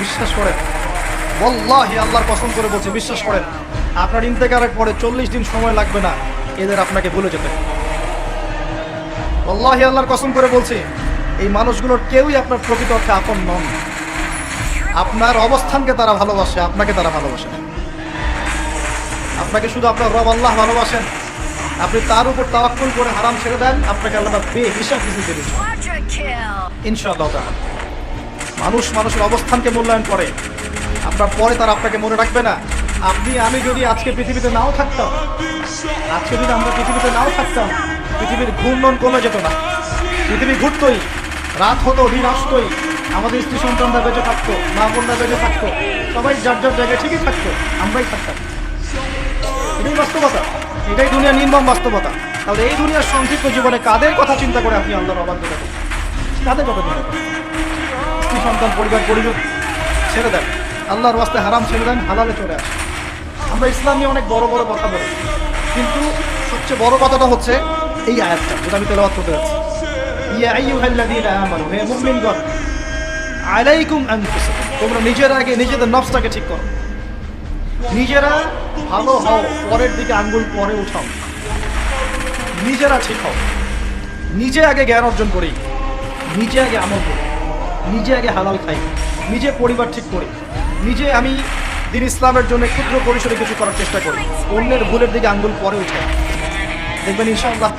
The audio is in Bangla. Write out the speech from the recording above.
বিশ্বাস করেন, ওয়াল্লাহি আল্লাহর কসম করে বলছি, বিশ্বাস করেন, আপনার ইন্তেকারের পরে 40 দিন সময় লাগবে না এদের আপনাকে ভুলে যেতে। ওয়াল্লাহি আল্লাহর কসম করে বলছি, এই মানুষগুলোর কেউই আপনার প্রকৃত অর্থে আপন নন। আপনার অবস্থানকে তারা ভালোবাসে, আপনাকে তারা ভালোবাসে না। আপনাকে শুধু আপনার রব আল্লাহ ভালোবাসেন, আপনি তার উপর তাওয়াক্কুল করে হারাম ছেড়ে দেন, আপনাকে আল্লাহ বেহিসাব কিছু দেবেন ইনশাআল্লাহ তাআলা। মানুষের অবস্থানকে মূল্যায়ন করে, আপনার পরে তারা আপনাকে মনে রাখবে না। আপনি আমি যদি আজকে পৃথিবীতে নাও থাকতাম, আজকে যদি আমরা পৃথিবীতে নাও থাকতাম, পৃথিবীর ঘূর্ণন কমে যেত না। পৃথিবী ঘুরতই, রাত হতো, দিন আসতোই, আমাদের স্ত্রী সন্তানরা বেঁচে থাকতো, মা বোনরা বেঁচে থাকতো, সবাই যার যার জায়গায় ঠিকই থাকতো, আমরাই থাকতাম। এটাই বাস্তবতা, এটাই দুনিয়ার নির্মম বাস্তবতা। তাহলে এই দুনিয়ার সংক্ষিপ্ত জীবনে কাদের কথা চিন্তা করে আপনি আল্লাহর অবাধ্যতা করছেন? কাদের কথা চিন্তা করেন? স্ত্রী সন্তান পরিবার পরিজন ছেড়ে দেন, আল্লাহর ওয়াস্তে হারাম ছেড়ে দেন, হালালে চলে আসে। আমরা ইসলাম নিয়ে অনেক বড় বড় কথা বলি, কিন্তু সবচেয়ে বড় কথাটা হচ্ছে এই আয়াতটা, যেটা আমি তেলাওয়াত করতে যাচ্ছি। ইয়া আইয়ুহাল্লাযীনা আমানু, হে মুমিনগণ, আলাইকুম আনফুসাকুম, তোমরা নিজেরা আগে নিজেদের নফসটাকে ঠিক করো, নিজেরা ভালো হও, পরের দিকে আঙ্গুল পরে উঠাও। নিজেরা ঠিক হও, নিজে আগে জ্ঞান অর্জন করি, নিজে আগে আমল করি, নিজে আগে হালাল খাই, নিজে পরিবার ঠিক করি, নিজে আমি দ্বীন ইসলামের জন্য ক্ষুদ্র পরিসরে কিছু করার চেষ্টা করি, অন্যের ভুলের দিকে আঙ্গুল পরে উঠাই। দেখবেন ইনশাআল্লাহ